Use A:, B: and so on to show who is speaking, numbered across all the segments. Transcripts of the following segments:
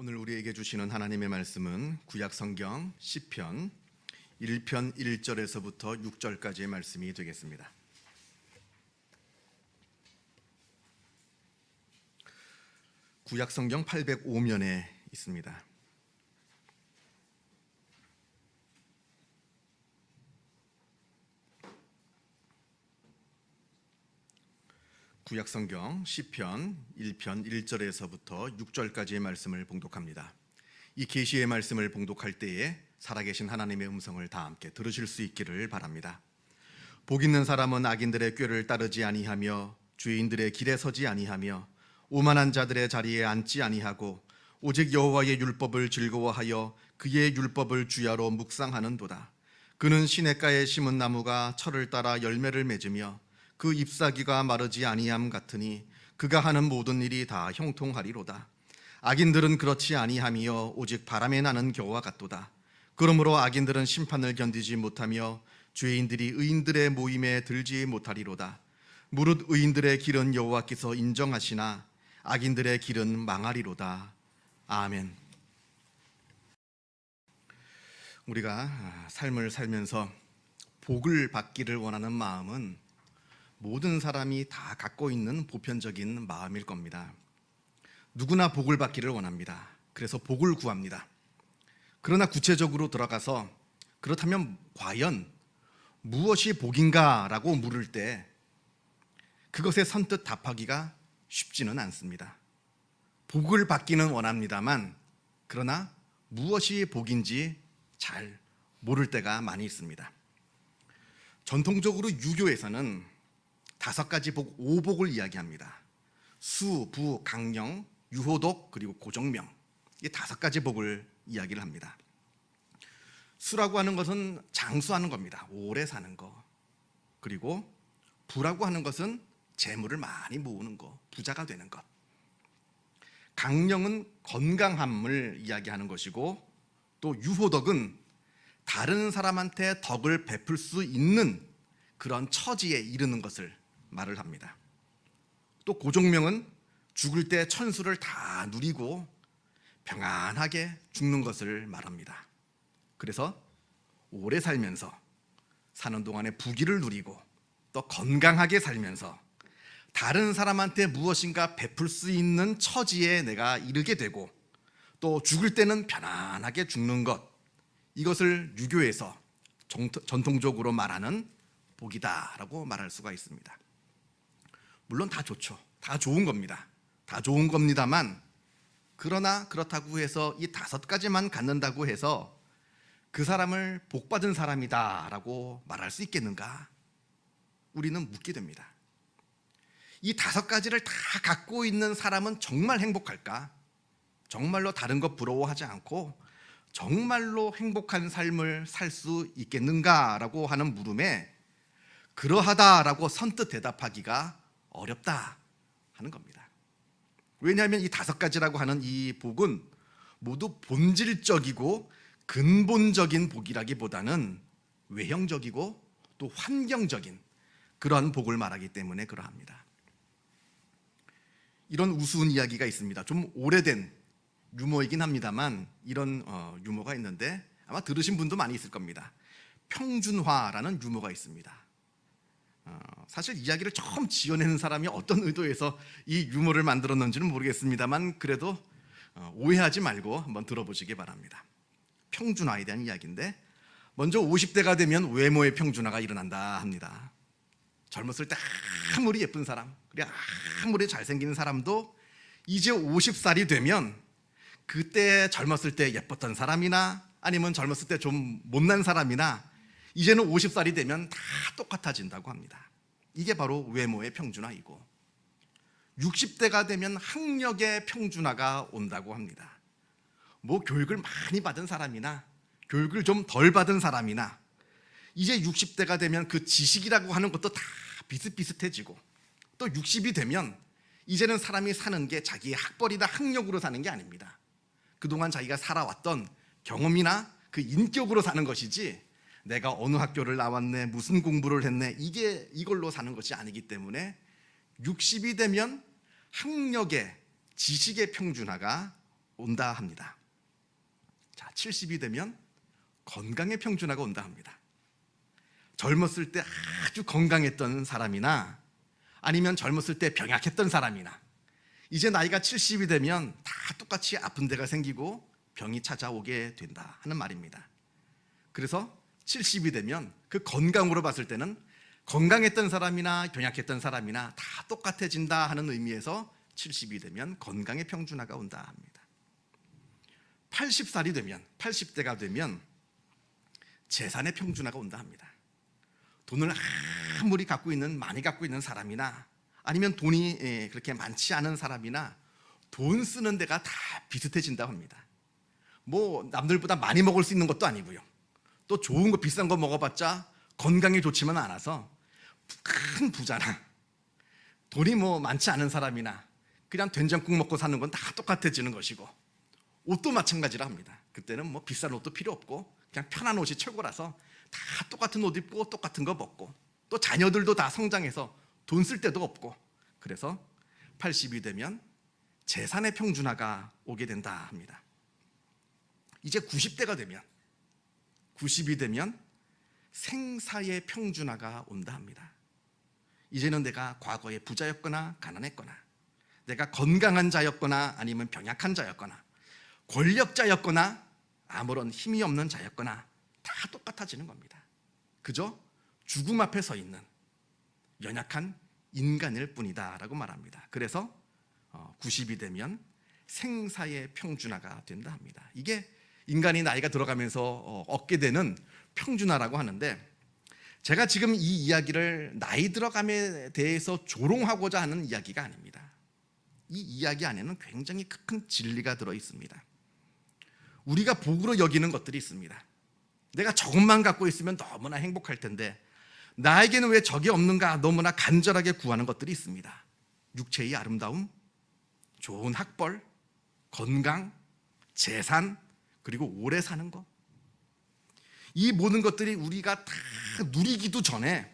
A: 오늘 우리에게 주시는 하나님의 말씀은 구약성경 시편 1편 1절에서부터 6절까지의 말씀이 되겠습니다. 구약성경 805면에 있습니다. 구약성경 시편 1편 1절에서부터 6절까지의 말씀을 봉독합니다. 이 계시의 말씀을 봉독할 때에 살아계신 하나님의 음성을 다 함께 들으실 수 있기를 바랍니다. 복 있는 사람은 악인들의 꾀를 따르지 아니하며 죄인들의 길에 서지 아니하며 오만한 자들의 자리에 앉지 아니하고 오직 여호와의 율법을 즐거워하여 그의 율법을 주야로 묵상하는도다. 그는 시냇가에 심은 나무가 철을 따라 열매를 맺으며 그 잎사귀가 마르지 아니함 같으니 그가 하는 모든 일이 다 형통하리로다. 악인들은 그렇지 아니하며 오직 바람에 나는 겨와 같도다. 그러므로 악인들은 심판을 견디지 못하며 죄인들이 의인들의 모임에 들지 못하리로다. 무릇 의인들의 길은 여호와께서 인정하시나 악인들의 길은 망하리로다. 아멘. 우리가 삶을 살면서 복을 받기를 원하는 마음은 모든 사람이 다 갖고 있는 보편적인 마음일 겁니다. 누구나 복을 받기를 원합니다. 그래서 복을 구합니다. 그러나 구체적으로 들어가서 그렇다면 과연 무엇이 복인가 라고 물을 때 그것에 선뜻 답하기가 쉽지는 않습니다. 복을 받기는 원합니다만 그러나 무엇이 복인지 잘 모를 때가 많이 있습니다. 전통적으로 유교에서는 5가지 복, 5복을 이야기합니다. 수, 부, 강령, 유호독, 그리고 고정명. 이 5가지 복을 이야기를 합니다. 수라고 하는 것은 장수하는 겁니다. 오래 사는 거. 그리고 부라고 하는 것은 재물을 많이 모으는 거, 부자가 되는 것. 강령은 건강함을 이야기하는 것이고, 또 유호덕은 다른 사람한테 덕을 베풀 수 있는 그런 처지에 이르는 것을 말을 합니다. 또 고종명은 죽을 때 천수를 다 누리고 평안하게 죽는 것을 말합니다. 그래서 오래 살면서 사는 동안에 부귀를 누리고 또 건강하게 살면서 다른 사람한테 무엇인가 베풀 수 있는 처지에 내가 이르게 되고 또 죽을 때는 편안하게 죽는 것, 이것을 유교에서 전통적으로 말하는 복이다라고 말할 수가 있습니다. 물론 다 좋죠. 다 좋은 겁니다. 다 좋은 겁니다만 그러나 그렇다고 해서 이 5가지만 갖는다고 해서 그 사람을 복받은 사람이다라고 말할 수 있겠는가? 우리는 묻게 됩니다. 이 5가지를 다 갖고 있는 사람은 정말 행복할까? 정말로 다른 것 부러워하지 않고 정말로 행복한 삶을 살 수 있겠는가라고 하는 물음에 그러하다라고 선뜻 대답하기가 어렵다 하는 겁니다. 왜냐하면 이 5가지라고 하는 이 복은 모두 본질적이고 근본적인 복이라기보다는 외형적이고 또 환경적인 그런 복을 말하기 때문에 그러합니다. 이런 우스운 이야기가 있습니다. 좀 오래된 유머이긴 합니다만 이런 유머가 있는데 아마 들으신 분도 많이 있을 겁니다. 평준화라는 유머가 있습니다. 사실 이야기를 처음 지어내는 사람이 어떤 의도에서 이 유머를 만들었는지는 모르겠습니다만 그래도 오해하지 말고 한번 들어보시기 바랍니다. 평준화에 대한 이야기인데 먼저 50대가 되면 외모의 평준화가 일어난다 합니다. 젊었을 때 아무리 예쁜 사람, 그래 아무리 잘생긴 사람도 이제 50살이 되면 그때 젊었을 때 예뻤던 사람이나 아니면 젊었을 때 좀 못난 사람이나 이제는 50살이 되면 다 똑같아진다고 합니다. 이게 바로 외모의 평준화이고 60대가 되면 학력의 평준화가 온다고 합니다. 뭐 교육을 많이 받은 사람이나 교육을 좀 덜 받은 사람이나 이제 60대가 되면 그 지식이라고 하는 것도 다 비슷비슷해지고 또 60이 되면 이제는 사람이 사는 게 자기의 학벌이나 학력으로 사는 게 아닙니다. 그동안 자기가 살아왔던 경험이나 그 인격으로 사는 것이지 내가 어느 학교를 나왔네, 무슨 공부를 했네, 이걸로 사는 것이 아니기 때문에 60이 되면 학력의, 지식의 평준화가 온다 합니다. 자, 70이 되면 건강의 평준화가 온다 합니다. 젊었을 때 아주 건강했던 사람이나 아니면 젊었을 때 병약했던 사람이나 이제 나이가 70이 되면 다 똑같이 아픈 데가 생기고 병이 찾아오게 된다 하는 말입니다. 그래서 70이 되면 그 건강으로 봤을 때는 건강했던 사람이나 병약했던 사람이나 다 똑같아진다 하는 의미에서 70이 되면 건강의 평준화가 온다 합니다. 80살이 되면 80대가 되면 재산의 평준화가 온다 합니다. 돈을 아무리 많이 갖고 있는 사람이나 아니면 돈이 그렇게 많지 않은 사람이나 돈 쓰는 데가 다 비슷해진다고 합니다. 뭐 남들보다 많이 먹을 수 있는 것도 아니고요. 또 좋은 거 비싼 거 먹어봤자 건강에 좋지만 않아서 큰 부자나 돈이 뭐 많지 않은 사람이나 그냥 된장국 먹고 사는 건 다 똑같아지는 것이고 옷도 마찬가지라 합니다. 그때는 뭐 비싼 옷도 필요 없고 그냥 편한 옷이 최고라서 다 똑같은 옷 입고 똑같은 거 먹고 또 자녀들도 다 성장해서 돈 쓸 데도 없고 그래서 80이 되면 재산의 평준화가 오게 된다 합니다. 이제 90대가 되면 90이 되면 생사의 평준화가 온다 합니다. 이제는 내가 과거에 부자였거나 가난했거나 내가 건강한 자였거나 아니면 병약한 자였거나 권력자였거나 아무런 힘이 없는 자였거나 다 똑같아지는 겁니다. 그저 죽음 앞에 서 있는 연약한 인간일 뿐이다 라고 말합니다. 그래서 90이 되면 생사의 평준화가 된다 합니다. 이게 인간이 나이가 들어가면서 얻게 되는 평준화라고 하는데 제가 지금 이 이야기를 나이 들어감에 대해서 조롱하고자 하는 이야기가 아닙니다. 이 이야기 안에는 굉장히 큰 진리가 들어 있습니다. 우리가 복으로 여기는 것들이 있습니다. 내가 저것만 갖고 있으면 너무나 행복할 텐데 나에게는 왜 저게 없는가 너무나 간절하게 구하는 것들이 있습니다. 육체의 아름다움, 좋은 학벌, 건강, 재산, 그리고 오래 사는 것. 이 모든 것들이 우리가 다 누리기도 전에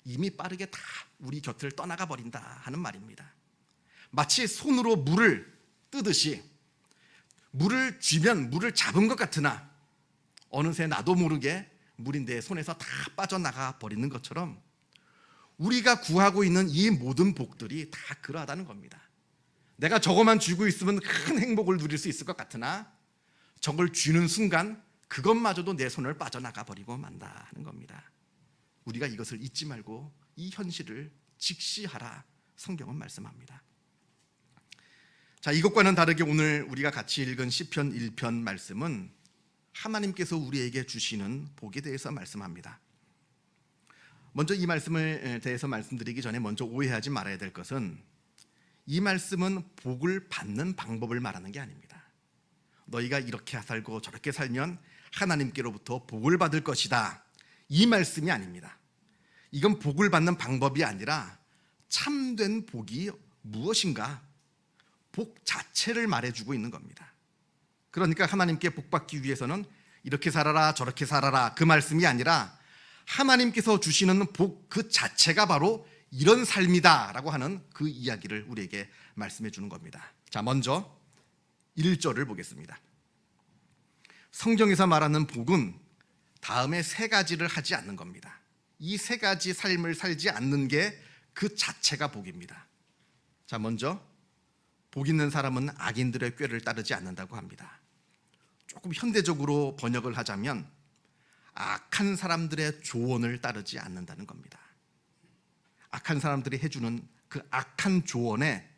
A: 이미 빠르게 다 우리 곁을 떠나가 버린다 하는 말입니다. 마치 손으로 물을 뜨듯이 물을 쥐면 물을 잡은 것 같으나 어느새 나도 모르게 물이 내 손에서 다 빠져나가 버리는 것처럼 우리가 구하고 있는 이 모든 복들이 다 그러하다는 겁니다. 내가 저것만 쥐고 있으면 큰 행복을 누릴 수 있을 것 같으나 저걸 쥐는 순간 그것마저도 내 손을 빠져나가 버리고 만다 하는 겁니다. 우리가 이것을 잊지 말고 이 현실을 직시하라 성경은 말씀합니다. 자, 이것과는 다르게 오늘 우리가 같이 읽은 시편 1편 말씀은 하나님께서 우리에게 주시는 복에 대해서 말씀합니다. 먼저 이 말씀을 대해서 말씀드리기 전에 먼저 오해하지 말아야 될 것은 이 말씀은 복을 받는 방법을 말하는 게 아닙니다. 너희가 이렇게 살고 저렇게 살면 하나님께로부터 복을 받을 것이다. 이 말씀이 아닙니다. 이건 복을 받는 방법이 아니라 참된 복이 무엇인가? 복 자체를 말해주고 있는 겁니다. 그러니까 하나님께 복받기 위해서는 이렇게 살아라 저렇게 살아라 그 말씀이 아니라 하나님께서 주시는 복 그 자체가 바로 이런 삶이다 라고 하는 그 이야기를 우리에게 말씀해 주는 겁니다. 자, 먼저 1절을 보겠습니다. 성경에서 말하는 복은 다음에 세 가지를 하지 않는 겁니다. 이 세 가지 삶을 살지 않는 게 그 자체가 복입니다. 자, 먼저 복 있는 사람은 악인들의 꾀를 따르지 않는다고 합니다. 조금 현대적으로 번역을 하자면 악한 사람들의 조언을 따르지 않는다는 겁니다. 악한 사람들이 해주는 그 악한 조언에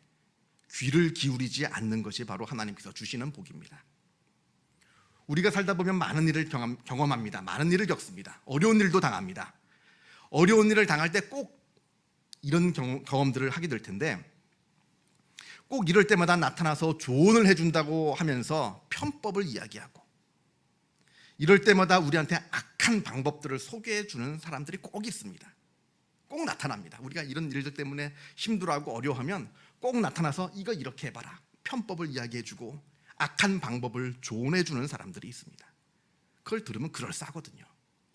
A: 귀를 기울이지 않는 것이 바로 하나님께서 주시는 복입니다. 우리가 살다 보면 많은 일을 경험합니다. 많은 일을 겪습니다. 어려운 일도 당합니다. 어려운 일을 당할 때 꼭 이런 경험들을 하게 될 텐데 꼭 이럴 때마다 나타나서 조언을 해준다고 하면서 편법을 이야기하고 이럴 때마다 우리한테 악한 방법들을 소개해주는 사람들이 꼭 있습니다. 꼭 나타납니다. 우리가 이런 일들 때문에 힘들어하고 어려워하면 꼭 나타나서 이거 이렇게 해봐라 편법을 이야기해주고 악한 방법을 조언해주는 사람들이 있습니다. 그걸 들으면 그럴싸하거든요.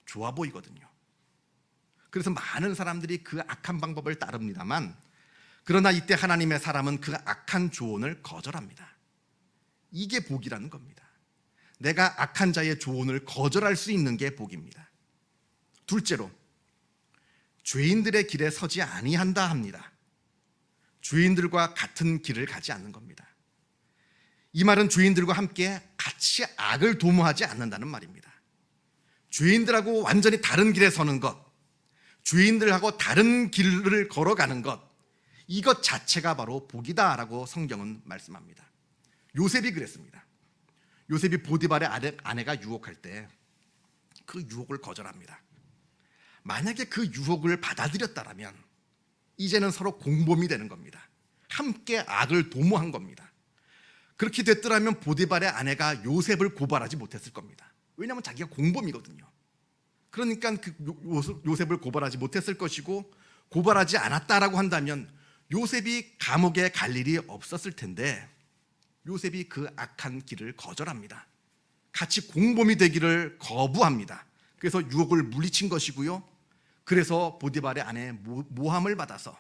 A: 좋아 보이거든요. 그래서 많은 사람들이 그 악한 방법을 따릅니다만 그러나 이때 하나님의 사람은 그 악한 조언을 거절합니다. 이게 복이라는 겁니다. 내가 악한 자의 조언을 거절할 수 있는 게 복입니다. 둘째로, 죄인들의 길에 서지 아니한다 합니다. 죄인들과 같은 길을 가지 않는 겁니다. 이 말은 죄인들과 함께 같이 악을 도모하지 않는다는 말입니다. 죄인들하고 완전히 다른 길에 서는 것, 죄인들하고 다른 길을 걸어가는 것, 이것 자체가 바로 복이다라고 성경은 말씀합니다. 요셉이 그랬습니다. 요셉이 보디발의 아내가 유혹할 때 그 유혹을 거절합니다. 만약에 그 유혹을 받아들였다면 이제는 서로 공범이 되는 겁니다. 함께 악을 도모한 겁니다. 그렇게 됐더라면 보디발의 아내가 요셉을 고발하지 못했을 겁니다. 왜냐하면 자기가 공범이거든요. 그러니까 그 요셉을 고발하지 못했을 것이고, 고발하지 않았다라고 한다면 요셉이 감옥에 갈 일이 없었을 텐데, 요셉이 그 악한 길을 거절합니다. 같이 공범이 되기를 거부합니다. 그래서 유혹을 물리친 것이고요. 그래서 보디발의 아내의 모함을 받아서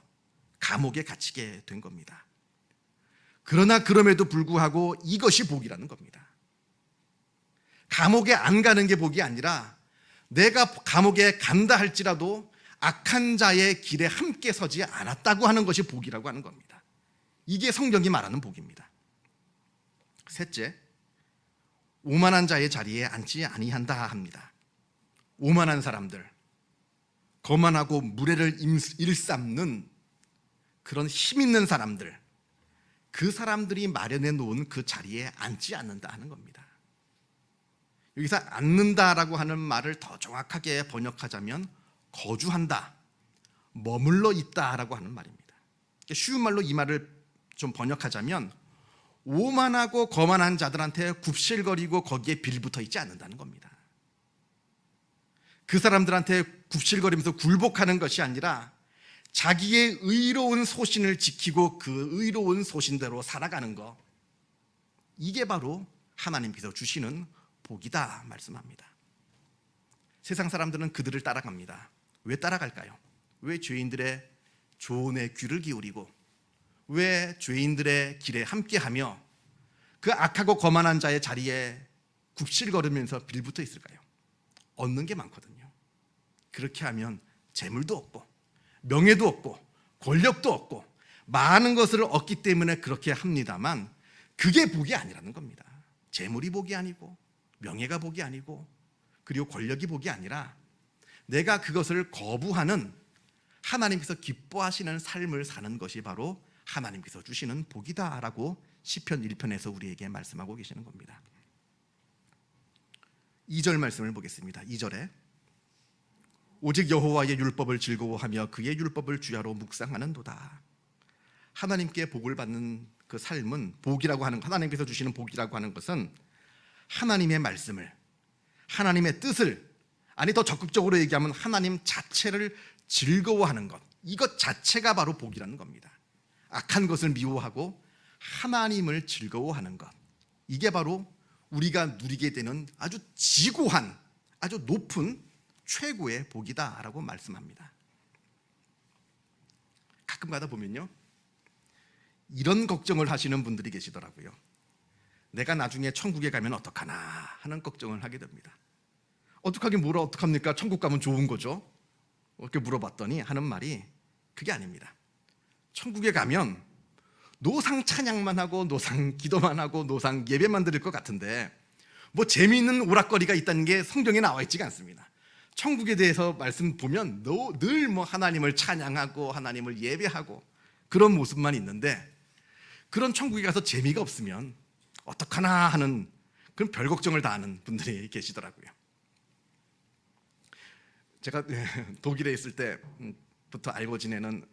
A: 감옥에 갇히게 된 겁니다. 그러나 그럼에도 불구하고 이것이 복이라는 겁니다. 감옥에 안 가는 게 복이 아니라 내가 감옥에 간다 할지라도 악한 자의 길에 함께 서지 않았다고 하는 것이 복이라고 하는 겁니다. 이게 성경이 말하는 복입니다. 셋째, 오만한 자의 자리에 앉지 아니한다 합니다. 오만한 사람들, 거만하고 무례를 일삼는 그런 힘 있는 사람들, 그 사람들이 마련해 놓은 그 자리에 앉지 않는다 하는 겁니다. 여기서 앉는다라고 하는 말을 더 정확하게 번역하자면 거주한다, 머물러 있다라고 하는 말입니다. 쉬운 말로 이 말을 좀 번역하자면 오만하고 거만한 자들한테 굽실거리고 거기에 빌붙어 있지 않는다는 겁니다. 그 사람들한테 굽실거리면서 굴복하는 것이 아니라 자기의 의로운 소신을 지키고 그 의로운 소신대로 살아가는 것, 이게 바로 하나님께서 주시는 복이다 말씀합니다. 세상 사람들은 그들을 따라갑니다. 왜 따라갈까요? 왜 죄인들의 조언에 귀를 기울이고 왜 죄인들의 길에 함께하며 그 악하고 거만한 자의 자리에 굽실거리면서 빌붙어 있을까요? 얻는 게 많거든요. 그렇게 하면 재물도 없고 명예도 없고 권력도 없고 많은 것을 얻기 때문에 그렇게 합니다만 그게 복이 아니라는 겁니다. 재물이 복이 아니고 명예가 복이 아니고 그리고 권력이 복이 아니라 내가 그것을 거부하는 하나님께서 기뻐하시는 삶을 사는 것이 바로 하나님께서 주시는 복이다라고 시편 1편에서 우리에게 말씀하고 계시는 겁니다. 2절 말씀을 보겠습니다. 2절에 오직 여호와의 율법을 즐거워하며 그의 율법을 주야로 묵상하는도다. 하나님께 복을 받는 그 삶은, 복이라고 하는, 하나님께서 주시는 복이라고 하는 것은 하나님의 말씀을, 하나님의 뜻을, 아니 더 적극적으로 얘기하면 하나님 자체를 즐거워하는 것, 이것 자체가 바로 복이라는 겁니다. 악한 것을 미워하고 하나님을 즐거워하는 것, 이게 바로 우리가 누리게 되는 아주 지고한, 아주 높은 최고의 복이다라고 말씀합니다. 가끔 가다 보면요, 이런 걱정을 하시는 분들이 계시더라고요. 내가 나중에 천국에 가면 어떡하나 하는 걱정을 하게 됩니다. 어떡하긴 뭐라 어떡합니까? 천국 가면 좋은 거죠. 이렇게 물어봤더니 하는 말이 그게 아닙니다. 천국에 가면 노상 찬양만 하고 노상 기도만 하고 노상 예배만 드릴 것 같은데 뭐 재미있는 오락거리가 있다는 게 성경에 나와 있지가 않습니다. 천국에 대해서 말씀 보면 늘 뭐 하나님을 찬양하고 하나님을 예배하고 그런 모습만 있는데, 그런 천국에 가서 재미가 없으면 어떡하나 하는 그런 별 걱정을 다 하는 분들이 계시더라고요. 제가 독일에 있을 때부터 알고 지내는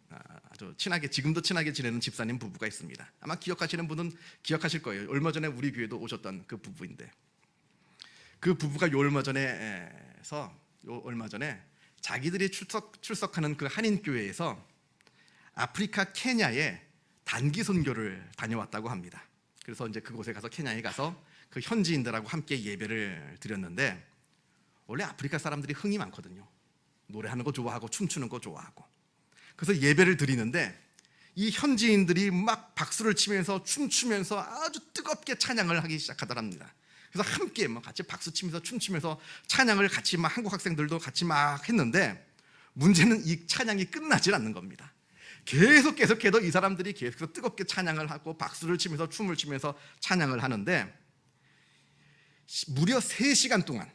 A: 아주 친하게, 지금도 친하게 지내는 집사님 부부가 있습니다. 아마 기억하시는 분은 기억하실 거예요. 얼마 전에 우리 교회도 오셨던 그 부부인데, 그 부부가 얼마 전에 자기들이 출석하는 그 한인교회에서 아프리카 케냐에 단기 선교를 다녀왔다고 합니다. 그래서 이제 그곳에 가서, 케냐에 가서 그 현지인들하고 함께 예배를 드렸는데, 원래 아프리카 사람들이 흥이 많거든요. 노래하는 거 좋아하고 춤추는 거 좋아하고. 그래서 예배를 드리는데 이 현지인들이 막 박수를 치면서 춤추면서 아주 뜨겁게 찬양을 하기 시작하더랍니다. 그래서 함께 막 같이 박수 치면서 춤추면서 찬양을 같이 막 한국 학생들도 같이 막 했는데 문제는 이 찬양이 끝나질 않는 겁니다. 계속해도 이 사람들이 계속 뜨겁게 찬양을 하고 박수를 치면서 춤을 추면서 찬양을 하는데 무려 3시간 동안,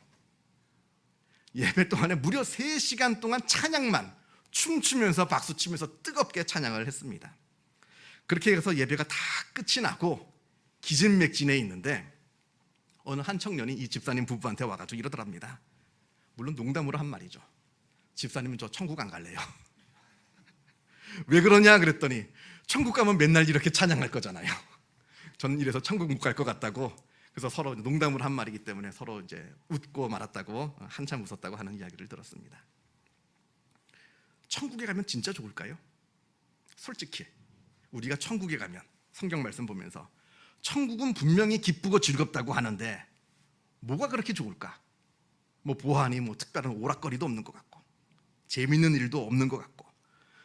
A: 예배 동안에 무려 3시간 동안 찬양만 춤추면서 박수치면서 뜨겁게 찬양을 했습니다. 그렇게 해서 예배가 다 끝이 나고 기진맥진해 있는데 어느 한 청년이 이 집사님 부부한테 와가지고 이러더랍니다. 물론 농담으로 한 말이죠. 집사님은 저 천국 안 갈래요. 왜 그러냐 그랬더니 천국 가면 맨날 이렇게 찬양할 거잖아요. 저는 이래서 천국 못 갈 것 같다고. 그래서 서로 농담으로 한 말이기 때문에 서로 이제 웃고 말았다고, 한참 웃었다고 하는 이야기를 들었습니다. 천국에 가면 진짜 좋을까요? 솔직히 우리가 천국에 가면 성경 말씀 보면서 천국은 분명히 기쁘고 즐겁다고 하는데 뭐가 그렇게 좋을까? 뭐 보안이 뭐 특별한 오락거리도 없는 것 같고 재밌는 일도 없는 것 같고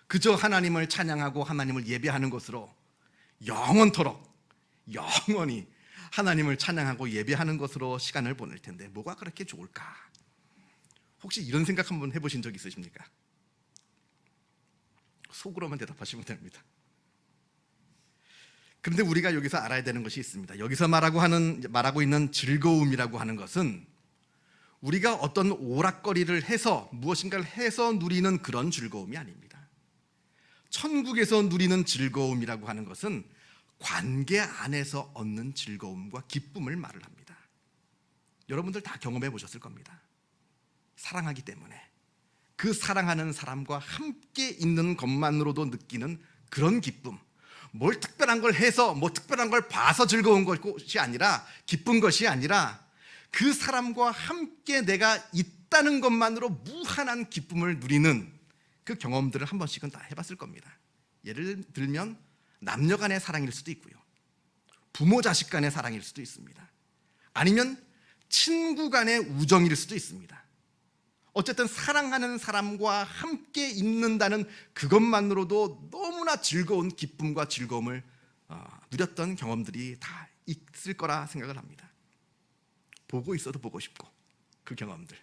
A: 그저 하나님을 찬양하고 하나님을 예배하는 것으로 영원토록 영원히 하나님을 찬양하고 예배하는 것으로 시간을 보낼 텐데 뭐가 그렇게 좋을까? 혹시 이런 생각 한번 해보신 적 있으십니까? 속으로만 대답하시면 됩니다. 그런데 우리가 여기서 알아야 되는 것이 있습니다. 여기서 말하고 있는 즐거움이라고 하는 것은 우리가 어떤 오락거리를 해서 무엇인가를 해서 누리는 그런 즐거움이 아닙니다. 천국에서 누리는 즐거움이라고 하는 것은 관계 안에서 얻는 즐거움과 기쁨을 말을 합니다. 여러분들 다 경험해 보셨을 겁니다. 사랑하기 때문에 그 사랑하는 사람과 함께 있는 것만으로도 느끼는 그런 기쁨, 뭘 특별한 걸 해서 뭐 특별한 걸 봐서 즐거운 것이 아니라 기쁜 것이 아니라 그 사람과 함께 내가 있다는 것만으로 무한한 기쁨을 누리는 그 경험들을 한 번씩은 다 해봤을 겁니다. 예를 들면 남녀 간의 사랑일 수도 있고요, 부모 자식 간의 사랑일 수도 있습니다. 아니면 친구 간의 우정일 수도 있습니다. 어쨌든 사랑하는 사람과 함께 있는다는 그것만으로도 너무나 즐거운 기쁨과 즐거움을 누렸던 경험들이 다 있을 거라 생각을 합니다. 보고 있어도 보고 싶고 그 경험들.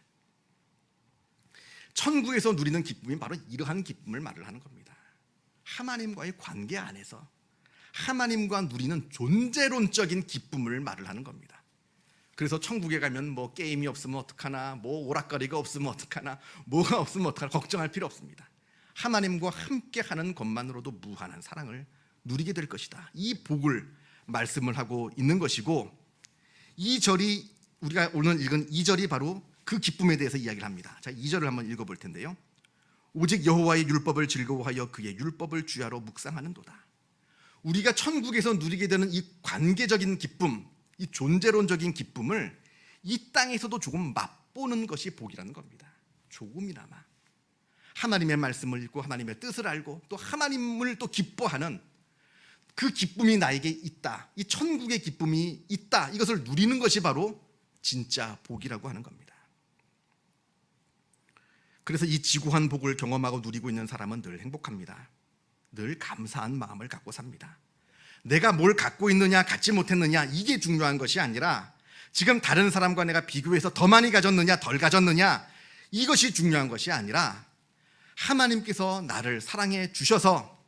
A: 천국에서 누리는 기쁨이 바로 이러한 기쁨을 말을 하는 겁니다. 하나님과의 관계 안에서 하나님과 누리는 존재론적인 기쁨을 말을 하는 겁니다. 그래서 천국에 가면 뭐 게임이 없으면 어떡하나, 뭐 오락거리가 없으면 어떡하나, 뭐가 없으면 어떡하나 걱정할 필요 없습니다. 하나님과 함께 하는 것만으로도 무한한 사랑을 누리게 될 것이다. 이 복을 말씀을 하고 있는 것이고, 이 절이 우리가 오늘 읽은 이 절이 바로 그 기쁨에 대해서 이야기를 합니다. 자, 2절을 한번 읽어볼 텐데요. 오직 여호와의 율법을 즐거워하여 그의 율법을 주야로 묵상하는도다. 우리가 천국에서 누리게 되는 이 관계적인 기쁨, 이 존재론적인 기쁨을 이 땅에서도 조금 맛보는 것이 복이라는 겁니다. 조금이나마 하나님의 말씀을 읽고 하나님의 뜻을 알고 또 하나님을 또 기뻐하는 그 기쁨이 나에게 있다, 이 천국의 기쁨이 있다, 이것을 누리는 것이 바로 진짜 복이라고 하는 겁니다. 그래서 이 지구한 복을 경험하고 누리고 있는 사람은 늘 행복합니다. 늘 감사한 마음을 갖고 삽니다. 내가 뭘 갖고 있느냐 갖지 못했느냐 이게 중요한 것이 아니라 지금 다른 사람과 내가 비교해서 더 많이 가졌느냐 덜 가졌느냐 이것이 중요한 것이 아니라 하나님께서 나를 사랑해 주셔서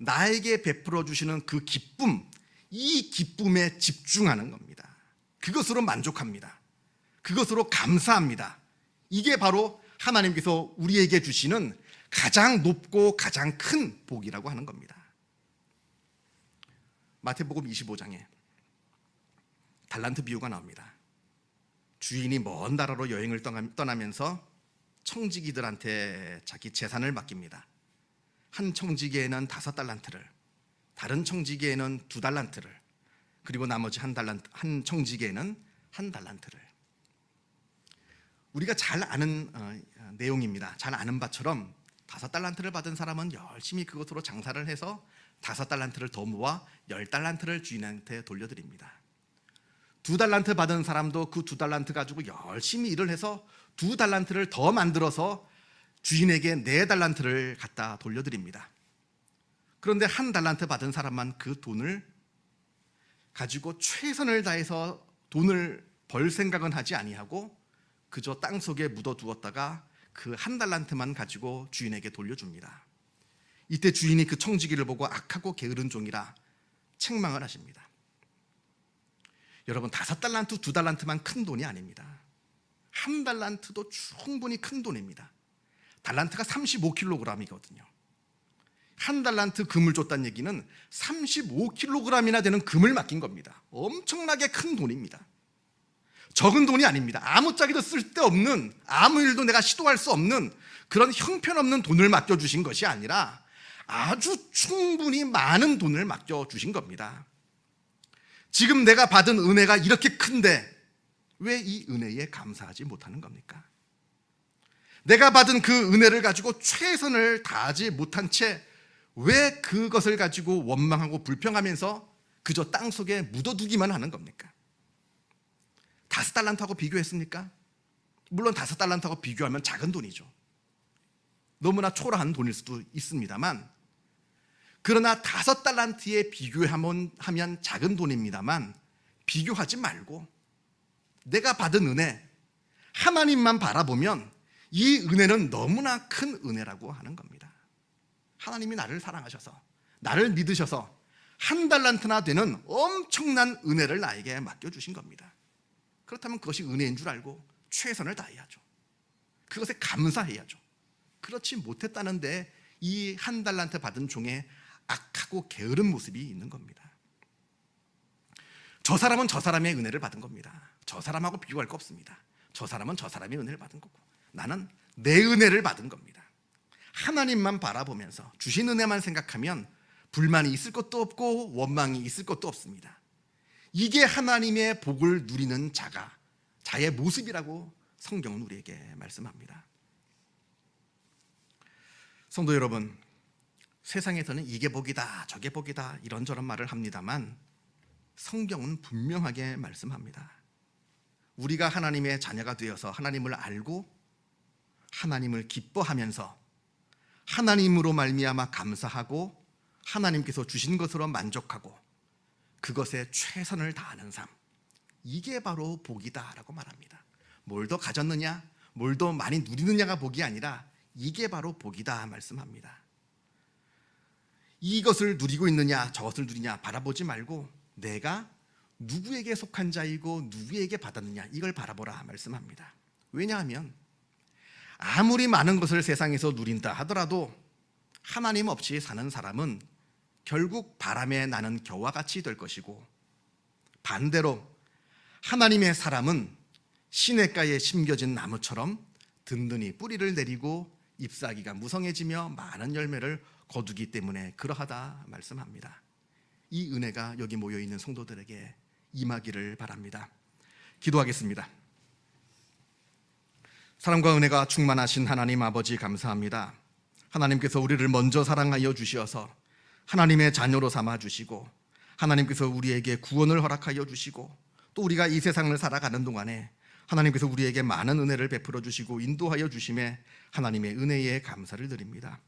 A: 나에게 베풀어 주시는 그 기쁨, 이 기쁨에 집중하는 겁니다. 그것으로 만족합니다. 그것으로 감사합니다. 이게 바로 하나님께서 우리에게 주시는 가장 높고 가장 큰 복이라고 하는 겁니다. 마태복음 25장에 달란트 비유가 나옵니다. 주인이 먼 나라로 여행을 떠나면서 청지기들한테 자기 재산을 맡깁니다. 한 청지기에는 5달란트를, 다른 청지기에는 2달란트를, 그리고 나머지 한 청지기에는 1달란트를. 우리가 잘 아는 내용입니다. 잘 아는 바처럼 5달란트를 받은 사람은 열심히 그것으로 장사를 해서 5달란트를 더 모아 10달란트를 주인한테 돌려드립니다. 2달란트 받은 사람도 그 2달란트 가지고 열심히 일을 해서 2달란트를 더 만들어서 주인에게 4달란트를 갖다 돌려드립니다. 그런데 1달란트 받은 사람만 그 돈을 가지고 최선을 다해서 돈을 벌 생각은 하지 아니하고 그저 땅속에 묻어두었다가 그 한 달란트만 가지고 주인에게 돌려줍니다. 이때 주인이 그 청지기를 보고 악하고 게으른 종이라 책망을 하십니다. 여러분, 5달란트, 2달란트만 큰 돈이 아닙니다. 한 달란트도 충분히 큰 돈입니다. 달란트가 35kg이거든요. 한 달란트 금을 줬다는 얘기는 35kg이나 되는 금을 맡긴 겁니다. 엄청나게 큰 돈입니다. 적은 돈이 아닙니다. 아무짝에도 쓸데없는, 아무 일도 내가 시도할 수 없는 그런 형편없는 돈을 맡겨주신 것이 아니라 아주 충분히 많은 돈을 맡겨주신 겁니다. 지금 내가 받은 은혜가 이렇게 큰데 왜 이 은혜에 감사하지 못하는 겁니까? 내가 받은 그 은혜를 가지고 최선을 다하지 못한 채 왜 그것을 가지고 원망하고 불평하면서 그저 땅속에 묻어두기만 하는 겁니까? 5달란트하고 비교했습니까? 물론 5달란트하고 비교하면 작은 돈이죠. 너무나 초라한 돈일 수도 있습니다만, 그러나 5달란트에 비교하면 작은 돈입니다만 비교하지 말고 내가 받은 은혜, 하나님만 바라보면 이 은혜는 너무나 큰 은혜라고 하는 겁니다. 하나님이 나를 사랑하셔서, 나를 믿으셔서 한 달란트나 되는 엄청난 은혜를 나에게 맡겨주신 겁니다. 그렇다면 그것이 은혜인 줄 알고 최선을 다해야죠. 그것에 감사해야죠. 그렇지 못했다는데 이 한 달란트 받은 종의 악하고 게으른 모습이 있는 겁니다. 저 사람은 저 사람의 은혜를 받은 겁니다. 저 사람하고 비교할 거 없습니다. 저 사람은 저 사람의 은혜를 받은 거고 나는 내 은혜를 받은 겁니다. 하나님만 바라보면서 주신 은혜만 생각하면 불만이 있을 것도 없고 원망이 있을 것도 없습니다. 이게 하나님의 복을 누리는 자의 모습이라고 성경은 우리에게 말씀합니다. 성도 여러분, 세상에서는 이게 복이다, 저게 복이다 이런저런 말을 합니다만 성경은 분명하게 말씀합니다. 우리가 하나님의 자녀가 되어서 하나님을 알고 하나님을 기뻐하면서 하나님으로 말미암아 감사하고 하나님께서 주신 것으로 만족하고 그것에 최선을 다하는 삶, 이게 바로 복이다라고 말합니다. 뭘 더 가졌느냐, 뭘 더 많이 누리느냐가 복이 아니라 이게 바로 복이다 말씀합니다. 이것을 누리고 있느냐 저것을 누리냐 바라보지 말고 내가 누구에게 속한 자이고 누구에게 받았느냐 이걸 바라보라 말씀합니다. 왜냐하면 아무리 많은 것을 세상에서 누린다 하더라도 하나님 없이 사는 사람은 결국 바람에 나는 겨와 같이 될 것이고, 반대로 하나님의 사람은 시냇가에 심겨진 나무처럼 든든히 뿌리를 내리고 잎사귀가 무성해지며 많은 열매를 거두기 때문에 그러하다 말씀합니다. 이 은혜가 여기 모여있는 성도들에게 임하기를 바랍니다. 기도하겠습니다. 사랑과 은혜가 충만하신 하나님 아버지 감사합니다. 하나님께서 우리를 먼저 사랑하여 주시어서 하나님의 자녀로 삼아 주시고 하나님께서 우리에게 구원을 허락하여 주시고 또 우리가 이 세상을 살아가는 동안에 하나님께서 우리에게 많은 은혜를 베풀어 주시고 인도하여 주심에 하나님의 은혜에 감사를 드립니다.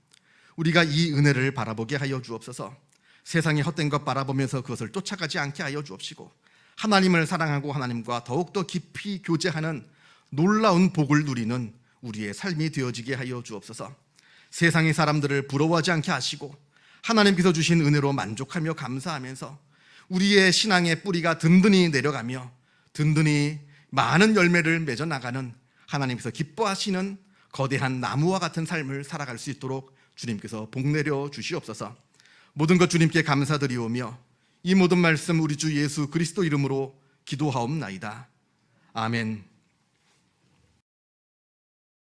A: 우리가 이 은혜를 바라보게 하여 주옵소서. 세상의 헛된 것 바라보면서 그것을 쫓아가지 않게 하여 주옵시고 하나님을 사랑하고 하나님과 더욱더 깊이 교제하는 놀라운 복을 누리는 우리의 삶이 되어지게 하여 주옵소서. 세상의 사람들을 부러워하지 않게 하시고 하나님께서 주신 은혜로 만족하며 감사하면서 우리의 신앙의 뿌리가 든든히 내려가며 든든히 많은 열매를 맺어 나가는 하나님께서 기뻐하시는 거대한 나무와 같은 삶을 살아갈 수 있도록 주님께서 복 내려 주시옵소서. 모든 것 주님께 감사드리오며 이 모든 말씀 우리 주 예수 그리스도 이름으로 기도하옵나이다. 아멘.